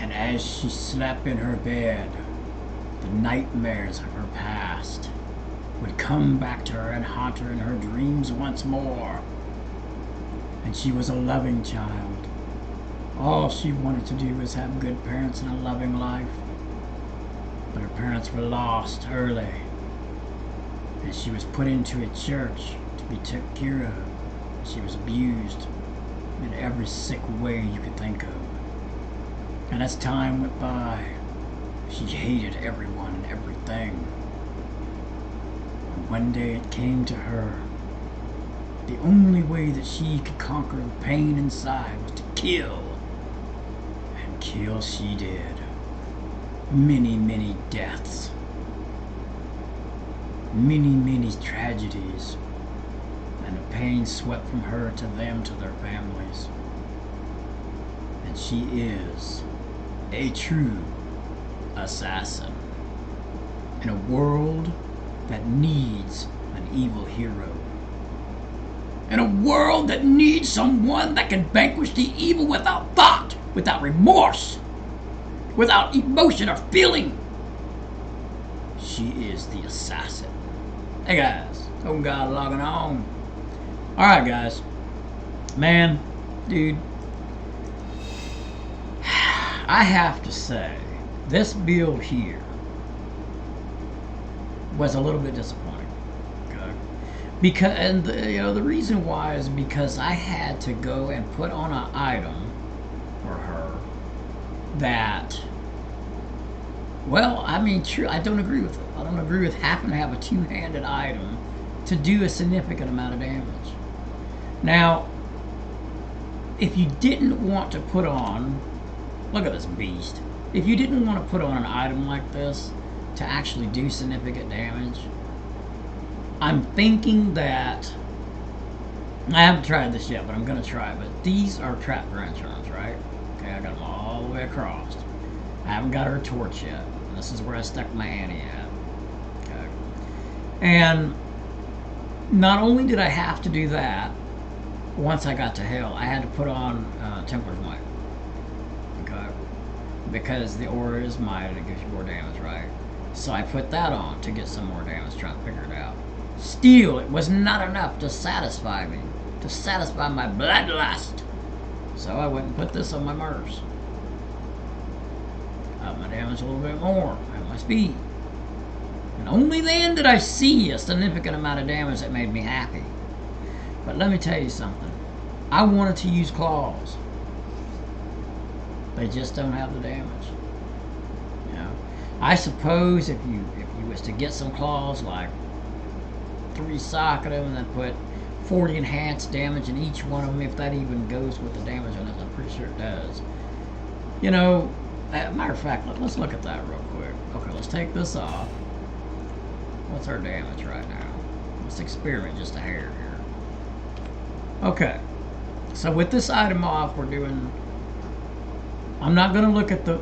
And as she slept in her bed, the nightmares of her past would come back to her and haunt her in her dreams once more. And she was a loving child. All she wanted to do was have good parents and a loving life. But her parents were lost early, and she was put into a church to be taken care of. She was abused in every sick way you could think of. And as time went by, she hated everyone and everything. And one day it came to her, the only way that she could conquer the pain inside was to kill. And kill she did. Many, many deaths. Many, many tragedies. And the pain swept from her to them, to their families. And she is a true assassin in a world that needs an evil hero. In a world that needs someone that can vanquish the evil without thought, without remorse, without emotion or feeling. She is the assassin. Hey guys, Token God logging on. Alright guys. Man, dude, I have to say, this build here was a little bit disappointing. Okay? Because, and the reason why is because I had to go and put on an item for her that, well, I mean, true, I don't agree with it. I don't agree with having to have a two-handed item to do a significant amount of damage. Now, if you didn't want to put on, look at this beast. If you didn't want to put on an item like this to actually do significant damage, I'm thinking that, I haven't tried this yet, but I'm going to try it. But these are trap granturns, right? Okay, I got them all the way across. I haven't got her torch yet. This is where I stuck my Annie at. Okay. And not only did I have to do that, once I got to hell, I had to put on Templar's Might. Okay? Because the aura is might and it gives you more damage, right? So I put that on to get some more damage, trying to figure it out. Still, it was not enough to satisfy me, to satisfy my bloodlust. So I went and put this on my Murs. Up my damage a little bit more, and my speed. And only then did I see a significant amount of damage that made me happy. But let me tell you something. I wanted to use claws. They just don't have the damage. You know, I suppose if you was to get some claws, like 3 socket them and then put 40 enhanced damage in each one of them, if that even goes with the damage on it, I'm pretty sure it does. You know, matter of fact, let's look at that real quick. Okay, let's take this off. What's our damage right now? Let's experiment just a hair here. Okay, so with this item off, we're doing, I'm not going to look at the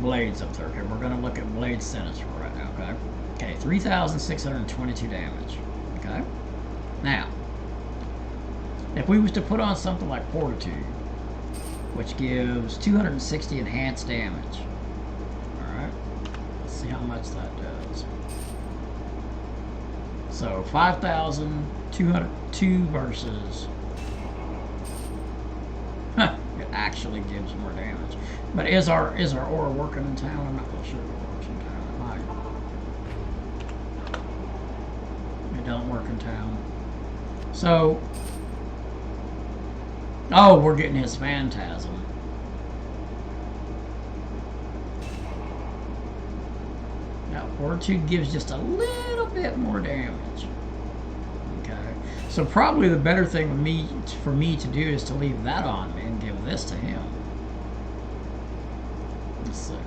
blades up there. Okay, we're going to look at blade sinister right now. Okay, okay, 3,622 damage. Okay, now if we was to put on something like Fortitude, which gives 260 enhanced damage, all right, let's see how much that does. So 5,202 versus, it actually gives more damage. But is our aura working in town? I'm not really sure if it works in town. It might. It don't work in town. So, oh, we're getting his phantasm. Now, Fortitude gives just a little bit more damage. Okay, so probably the better thing for me to do is to leave that on me and give this to him. Let's see,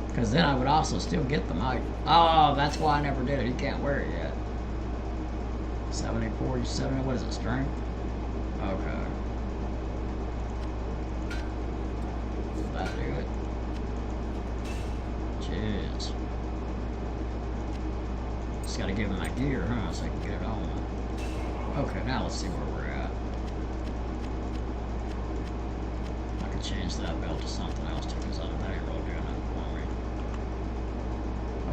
because then I would also still get the might. Oh, that's why I never did it. He can't wear it yet. 74, 70. What is it? Strength. Okay. That'll do it. Jeez. Just gotta give him my gear, huh? So I can get it on. Okay, now let's see where we're at. I can to change that belt to something else too, because that ain't really doing nothing for me.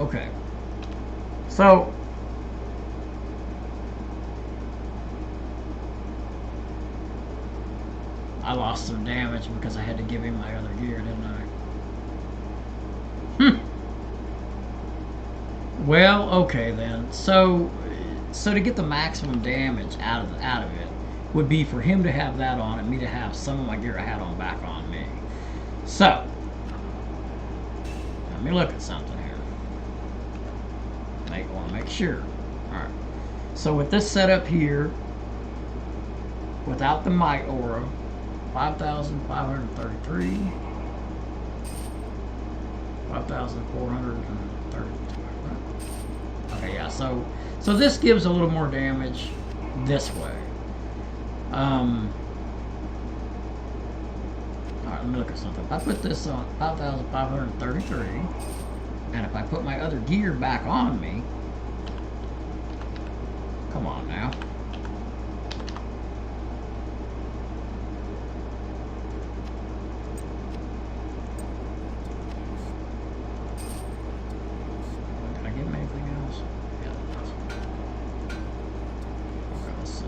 Okay. So I lost some damage because I had to give him my other gear, didn't I? Well, okay then. So to get the maximum damage out of it would be for him to have that on and me to have some of my gear I had on back on me. So let me look at something here. I want to make sure. All right. So with this setup here, without the might aura, 5,533, 5,432. Okay, yeah. So this gives a little more damage this way. All right, let me look at something. If I put this on 5,533, and if I put my other gear back on me, come on now. Did I give him anything else? Yeah, that's okay. Let's see.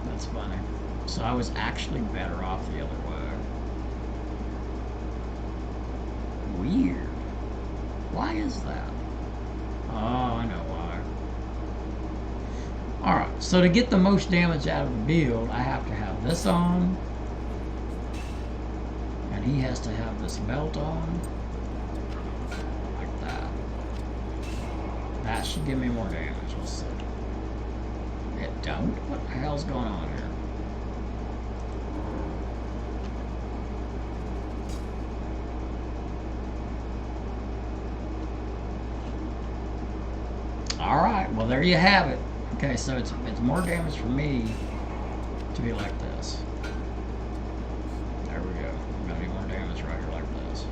That's funny. So I was actually better off the other way. Weird. Why is that? Oh, I know why. Alright, so to get the most damage out of the build, I have to have this on. And he has to have this belt on. Like that. That should give me more damage. Let's see. It don't? What the hell's going on here? Alright, well there you have it. Okay, so it's more damage for me to be like this. There we go. I'm gonna do more damage right here like this.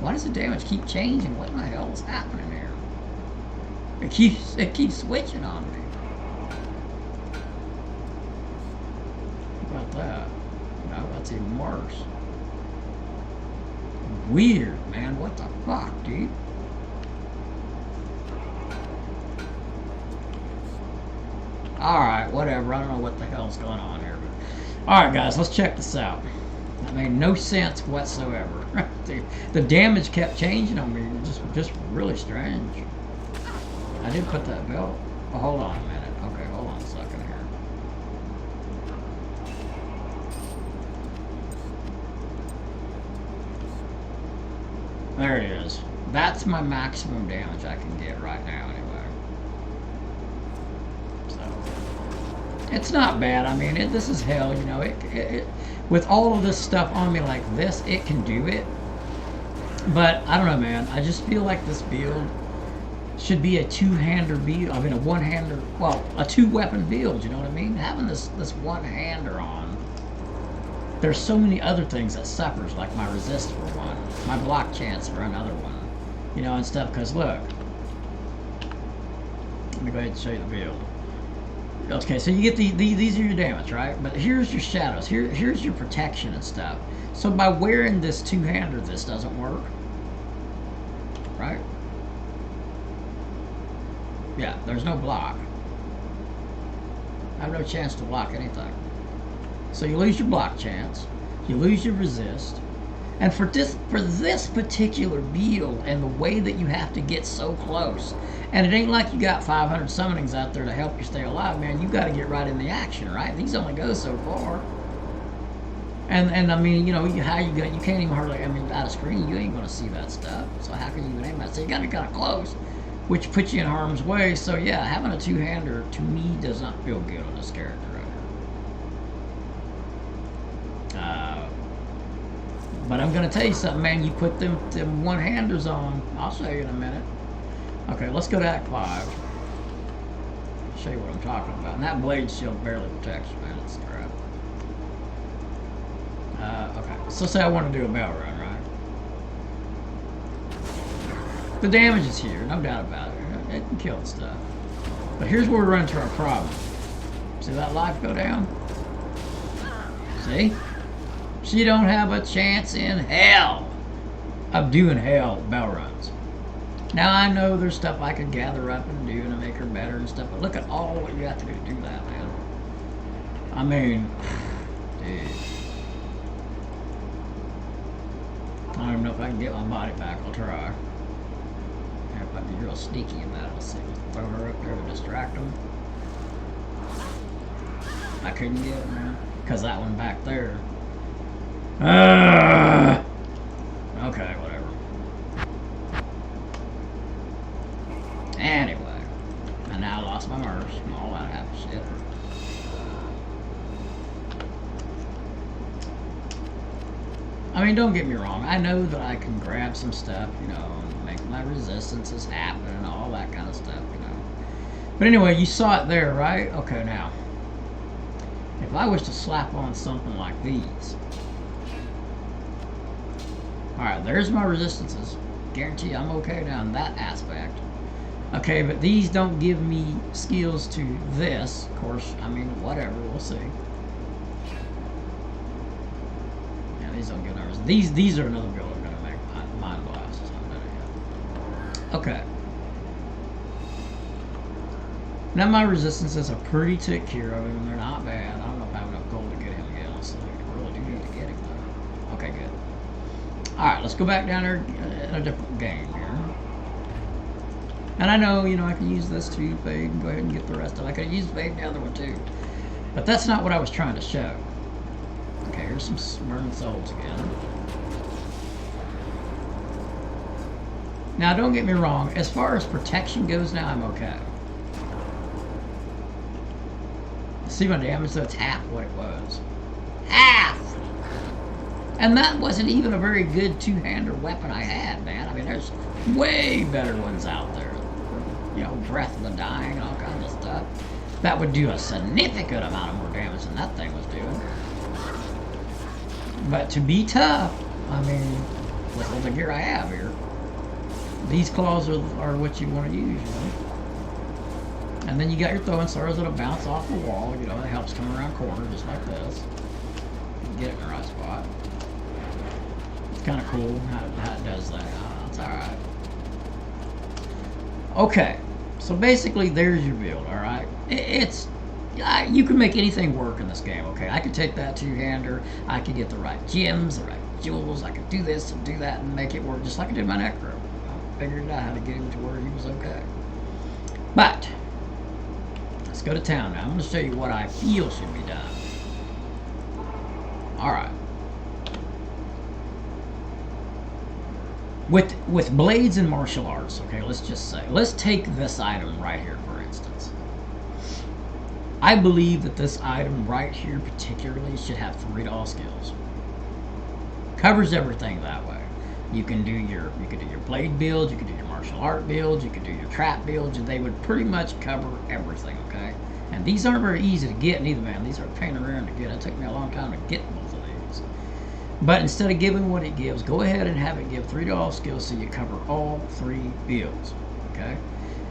Why does the damage keep changing? What in the hell is happening here? It keeps switching on me. How about that? No, that's even worse. Weird, man. What the fuck, dude? Alright, whatever. I don't know what the hell's going on here. Alright, guys, let's check this out. That made no sense whatsoever. The damage kept changing on me. Just really strange. I did put that belt. Oh, hold on a minute. Okay, hold on a second here. There it is. That's my maximum damage I can get right now, anyway. It's not bad. I mean, this is hell, you know. It with all of this stuff on me like this, it can do it. But I don't know, man. I just feel like this build should be a two-hander build. I mean, a one-hander, well, a two-weapon build. You know what I mean? Having this one-hander on, there's so many other things that suffers, like my resist for one, my block chance for another one, you know, and stuff. Because look, let me go ahead and show you the build. Okay, so you get these are your damage, right? But here's your shadows. Here's your protection and stuff. So by wearing this two-hander, this doesn't work, right? Yeah, there's no block. I have no chance to block anything. So you lose your block chance. You lose your resist. And for this particular build and the way that you have to get so close, and it ain't like you got 500 summonings out there to help you stay alive, man. You got to get right in the action, right? These only go so far. And I mean, you know, how you go? You can't even hardly. I mean, out of screen, you ain't gonna see that stuff. So how can you even aim at? So you got to be kind of close, which puts you in harm's way. So yeah, having a two-hander to me does not feel good on this character right here. But I'm gonna tell you something, man. You put them one-handers on. I'll show you in a minute. Okay, let's go to Act 5. Show you what I'm talking about. And that blade shield barely protects you, man. It's crap. Okay, so say I want to do a bell run, right? The damage is here, no doubt about it. It can kill stuff. But here's where we run into our problem. See that life go down? See? She don't have a chance in hell of doing hell bell runs. Now I know there's stuff I could gather up and do to make her better and stuff, but look at all what you have to do to do that, man. I mean, dude. I don't even know if I can get my body back. I'll try. If I'd be real sneaky about it. Let's see. Throw her up there to distract them. I couldn't get it, man. Because that one back there. Okay, whatever. Anyway. And now I lost my merch. All that half shit. I mean, don't get me wrong. I know that I can grab some stuff, you know, and make my resistances happen and all that kind of stuff, you know. But anyway, you saw it there, right? Okay, now. If I was to slap on something like these. Alright, there's my resistances. Guarantee I'm okay now in that aspect. Okay, but these don't give me skills to this. Of course, I mean, whatever, we'll see. These don't get numbers. These are another build I'm gonna make. Mind blasts. Okay. Now my resistances are pretty took care of, and they're not bad. I don't know if I have enough gold to get him again. So I really do need to get him though. Okay, good. All right, let's go back down there in a different game here. And I know, you know, I can use this too, fade, and go ahead and get the rest of it. I could use fade the other one too, but that's not what I was trying to show. Okay, here's some burning souls again. Now, don't get me wrong. As far as protection goes now, I'm okay. See my damage? That's half what it was. Half! And that wasn't even a very good two-hander weapon I had, man. I mean, there's way better ones out there. You know, Breath of the Dying and all kinds of stuff. That would do a significant amount of more damage than that thing was doing. But to be tough, I mean, with all the gear I have here, these claws are what you want to use, you know. And then you got your throwing stars that'll bounce off the wall, you know, it helps come around corner just like this. Get it in the right spot. It's kind of cool how it does that. It's alright. Okay, so basically there's your build, alright? You can make anything work in this game, okay? I could take that two-hander, I could get the right gems, the right jewels, I could do this and do that and make it work just like I did my Necro. I figured out how to get him to where he was okay. But, let's go to town now. I'm going to show you what I feel should be done. Alright. With blades and martial arts, okay, let's just say, let's take this item right here, for instance. I believe that this item right here particularly should have 3 doll skills. Covers everything that way. You can do your blade build, you can do your martial art build, you can do your trap build, and they would pretty much cover everything, okay? And these aren't very easy to get neither, man. These are a pain around to get. It took me a long time to get both of these. But instead of giving what it gives, go ahead and have it give 3 doll skills so you cover all 3 builds, okay?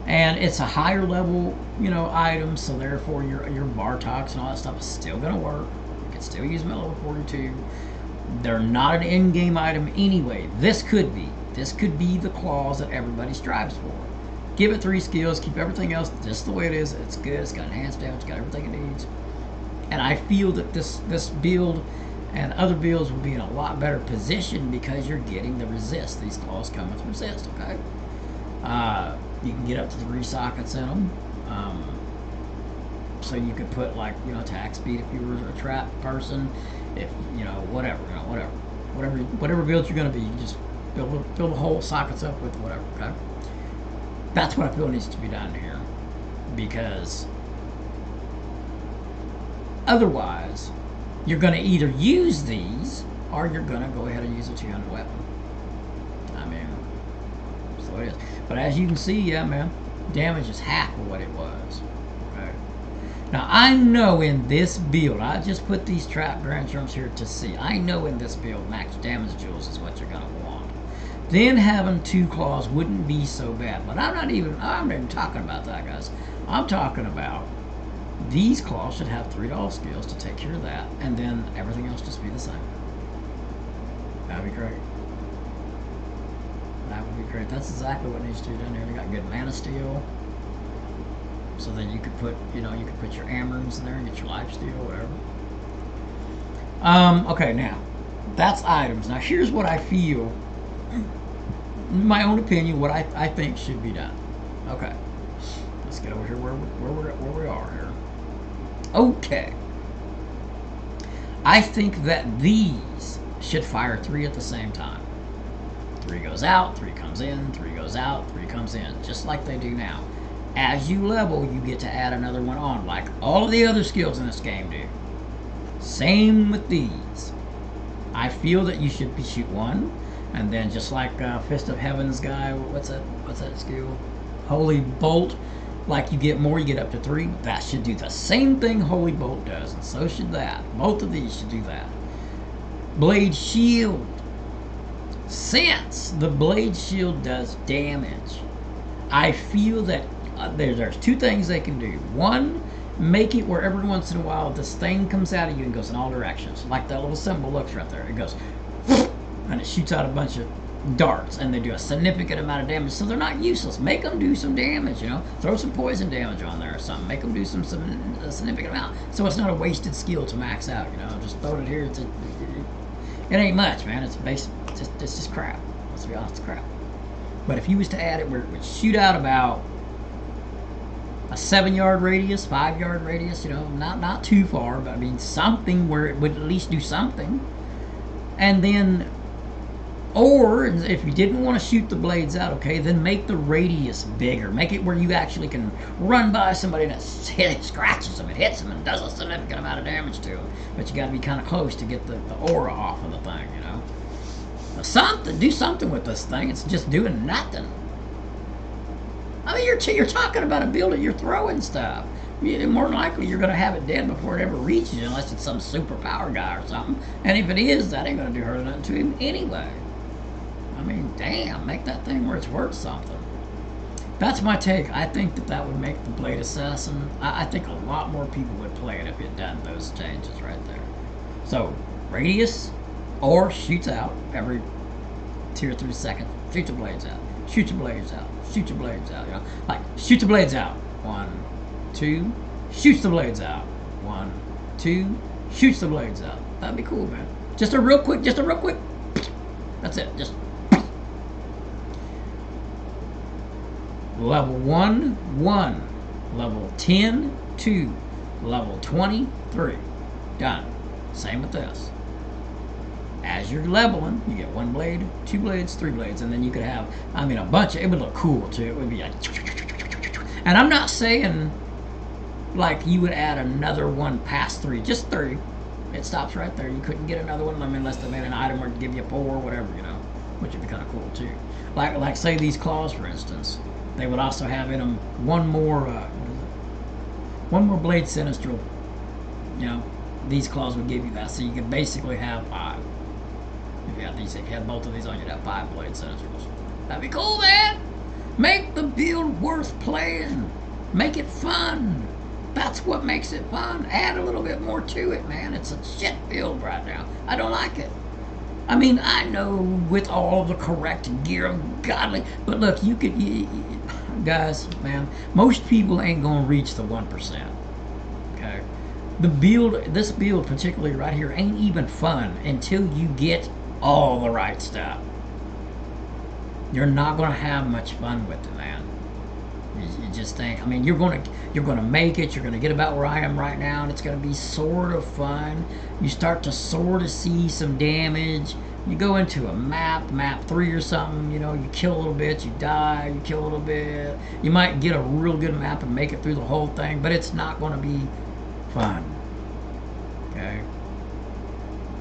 And it's a higher level, you know, item, so therefore your Bartoks and all that stuff is still going to work. You can still use them at level 42. They're not an in-game item anyway. This could be. This could be the claws that everybody strives for. Give it 3 skills, keep everything else just the way it is. It's good, it's got enhanced damage, it's got everything it needs. And I feel that this build and other builds will be in a lot better position because you're getting the resist. These claws come with resist, okay? You can get up to 3 sockets in them. So you could put, like, you know, attack speed if you were a trap person. If, you know, whatever build you're going to be, you just fill the whole sockets up with whatever, okay? That's what I feel needs to be done here. Because otherwise, you're going to either use these or you're going to go ahead and use a 200 weapon. I mean, so it is. But as you can see, yeah, man, damage is half of what it was. Okay. Now, I know in this build, I just put these trap grand jumps here to see. I know in this build, max damage jewels is what you're going to want. Then having 2 claws wouldn't be so bad. But I'm not even talking about that, guys. I'm talking about these claws should have $3 skills to take care of that, and then everything else just be the same. That'd be great. That would be great. That's exactly what needs to be done here. They got good mana steel, so then you could put, you could put your Amrons in there and get your life steal, whatever. Okay, now that's items. Now here's what I feel, in my own opinion, what I think should be done. Okay, let's get over here where we are here. Okay, I think that these should fire 3 at the same time. 3 goes out, 3 comes in, 3 goes out, 3 comes in, just like they do now. As you level, you get to add another one on, like all of the other skills in this game do. Same with these. I feel that you should shoot 1, and then just like Fist of Heaven's guy, what's that skill? Holy Bolt. Like you get more, you get up to 3. That should do the same thing Holy Bolt does, and so should that. Both of these should do that. Blade Shield. Since the Blade Shield does damage, I feel that there's 2 things they can do. 1, make it where every once in a while this thing comes out of you and goes in all directions. Like that little symbol looks right there. It goes, and it shoots out a bunch of darts, and they do a significant amount of damage, so they're not useless. Make them do some damage, Throw some poison damage on there or something. Make them do some a significant amount, so it's not a wasted skill to max out, Just throw it here. It ain't much, man. It's basic. It's just crap. Let's be honest, it's crap. But if you was to add it where it would shoot out about a 7-yard radius, 5-yard radius, not too far, but I mean something where it would at least do something. And then, or if you didn't want to shoot the blades out, okay, then make the radius bigger. Make it where you actually can run by somebody and it scratches them, it hits them, and does a significant amount of damage to them. But you got to be kind of close to get the aura off of the thing, do something with this thing. It's just doing nothing. I mean, you're talking about a build that you're throwing stuff. More than likely, you're going to have it dead before it ever reaches you, unless it's some superpower guy or something. And if it is, that ain't going to do her nothing to him anyway. I mean, damn, make that thing where it's worth something. That's my take. I think that would make the Blade Assassin. I think a lot more people would play it if it done those changes right there. So, radius, or shoots out every 2 or 3 seconds. Shoot the blades out. Shoot your blades out. Shoot your blades out. Like shoot the blades out. 1, 2. Shoots the blades out. 1, 2. Shoots the blades out. That'd be cool, man. Just a real quick. That's it. Just level 1. Level 10, 2. Level 20, 3. Done. Same with this. As you're leveling, you get 1 blade, 2 blades, 3 blades, and then you could have, a bunch of, it would look cool too. It would be like, and I'm not saying like you would add another one past 3, just 3. It stops right there. You couldn't get another one, unless they made an item where to give you 4 or whatever, which would be kind of cool too. Like say these claws, for instance, they would also have in them one more blade sinistral. These claws would give you that, so you could basically have 5. If you had both of these on, you'd have 5 blade sinistrals. That'd be cool, man. Make the build worth playing. Make it fun. That's what makes it fun. Add a little bit more to it, man. It's a shit build right now. I don't like it. I mean, I know with all the correct gear of godly, but look, guys, man, most people ain't gonna reach the 1%. Okay, this build particularly right here ain't even fun until you get all the right stuff. You're not gonna have much fun with it, man. You just think, you're gonna make it. You're gonna get about where I am right now, and it's gonna be sort of fun. You start to sort of see some damage. You go into a map 3 or something. You kill a little bit, you die. You kill a little bit. You might get a real good map and make it through the whole thing, but it's not gonna be fun. Okay.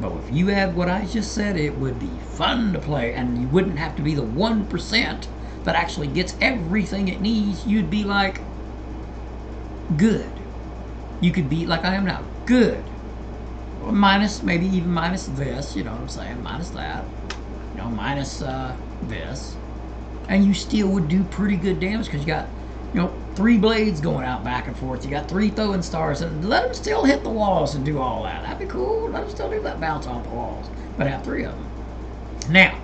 But if you had what I just said, it would be fun to play, and you wouldn't have to be the 1% that actually gets everything it needs. You'd be like good. You could be like I am now, good. Maybe even minus this, you know what I'm saying? Minus that, minus this, and you still would do pretty good damage because 3 blades going out back and forth. You got 3 throwing stars, and let them still hit the walls and do all that. That'd be cool. Let them still do that bounce off the walls, but have 3 of them. Now,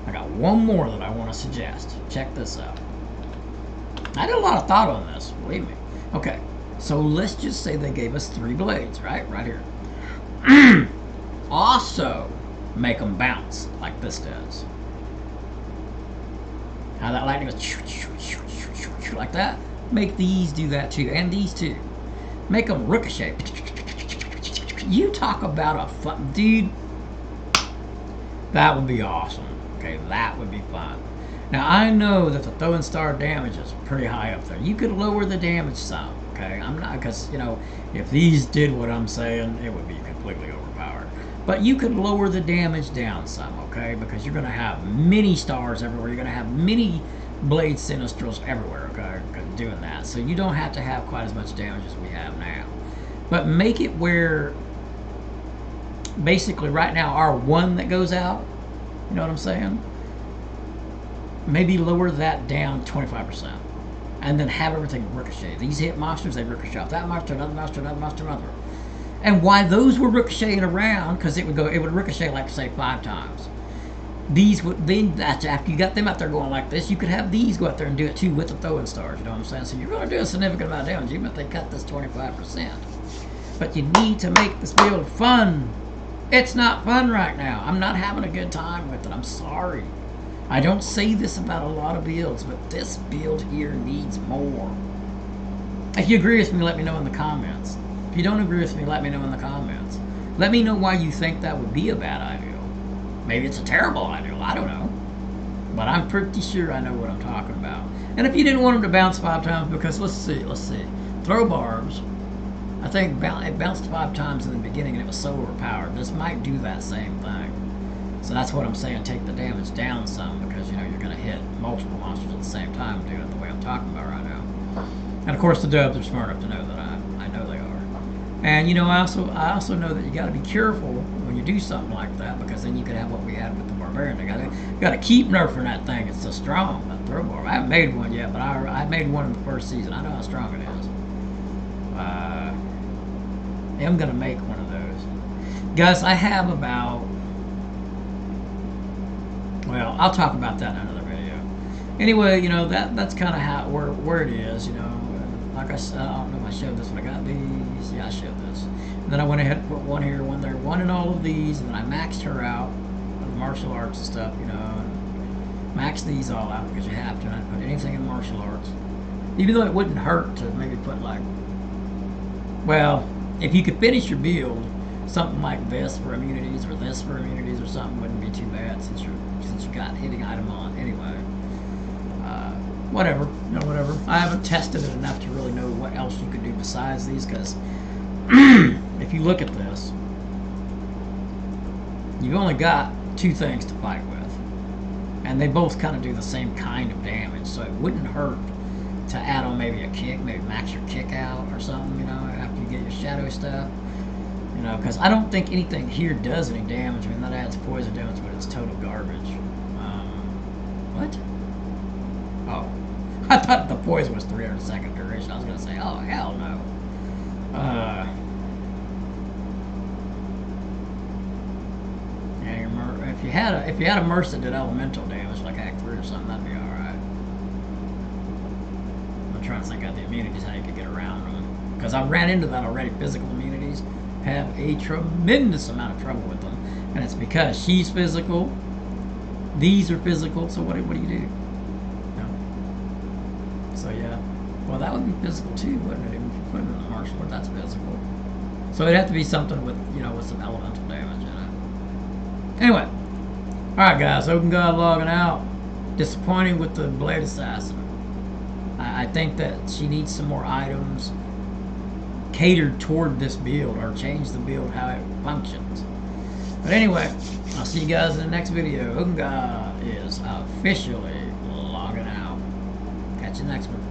I got one more that I want to suggest. Check this out. I did a lot of thought on this, believe me. Okay, so let's just say they gave us 3 blades, right? Right here. Also, make them bounce like this does. How that lightning goes like that. Make these do that too, and these too. Make them ricochet. You talk about a fun, dude. That would be awesome. Okay, that would be fun. Now I know that the throwing star damage is pretty high up there. You could lower the damage some. Okay, I'm not, because if these did what I'm saying, it would be completely overpowered. But you could lower the damage down some, okay? Because you're going to have many stars everywhere. You're going to have many blade sinistrals everywhere, okay? Doing that. So you don't have to have quite as much damage as we have now. But make it where, basically right now, our 1 that goes out, you know what I'm saying? Maybe lower that down 25%. And then have everything ricochet. These hit monsters, they ricochet off that monster, another monster, another monster, another. And why those were ricocheting around, because it would ricochet like, say, 5 times. These would, then that's after you got them out there going like this, you could have these go out there and do it too with the throwing stars, you know what I'm saying? So you're going to do a significant amount of damage, even if they cut this 25%. But you need to make this build fun. It's not fun right now. I'm not having a good time with it. I'm sorry. I don't say this about a lot of builds, but this build here needs more. If you agree with me, let me know in the comments. If you don't agree with me, let me know in the comments. Let me know why you think that would be a bad idea. Maybe it's a terrible idea. I don't know. But I'm pretty sure I know what I'm talking about. And if you didn't want them to bounce 5 times, because let's see. Throw barbs. I think it bounced 5 times in the beginning and it was so overpowered. This might do that same thing. So that's what I'm saying. Take the damage down some, because you're going to hit multiple monsters at the same time doing it the way I'm talking about right now. And of course the dubs are smart enough to know that I know they are. And I also know that you got to be careful when you do something like that, because then you could have what we had with the barbarian. You got to keep nerfing that thing. It's so strong, that throw barb. I haven't made one yet, but I made one in the first season. I know how strong it is. I'm gonna make one of those, guys. I have about. Well, I'll talk about that in another video. Anyway, that's kind of how where it is. Like I said, I don't know if I showed this when I got these. Yeah, I showed this. And then I went ahead and put 1 here, 1 there, 1 in all of these, and then I maxed her out with martial arts and stuff. And max these all out because you have to. And I didn't put anything in martial arts, even though it wouldn't hurt to maybe put like. Well, if you could finish your build, something like this for immunities or this for immunities or something wouldn't be too bad since you got hitting item on anyway. Whatever, whatever. I haven't tested it enough to really know what else you could do besides these, because if you look at this, you've only got 2 things to fight with, and they both kind of do the same kind of damage, so it wouldn't hurt to add on maybe a kick, maybe max your kick out or something, after you get your shadow stuff. Because I don't think anything here does any damage. I mean, that adds poison damage, but it's total garbage. What? Oh. I thought the poison was 300-second duration. I was going to say, oh, hell no. Yeah, if you had a Merc that did elemental damage, like Act 3 or something, that'd be alright. I'm trying to think of the immunities, how you could get around them. Because I've ran into that already. Physical immunities have a tremendous amount of trouble with them, and it's because she's physical, these are physical, so what do you do? So yeah, well, that would be physical too, wouldn't it? If you put it in the martial art, that's physical. So it'd have to be something with with some elemental damage in it. Anyway, all right, guys, Open God logging out. Disappointing with the Blade Assassin. I think that she needs some more items catered toward this build, or change the build how it functions. But anyway, I'll see you guys in the next video. Open God is officially logging out. Catch you next one.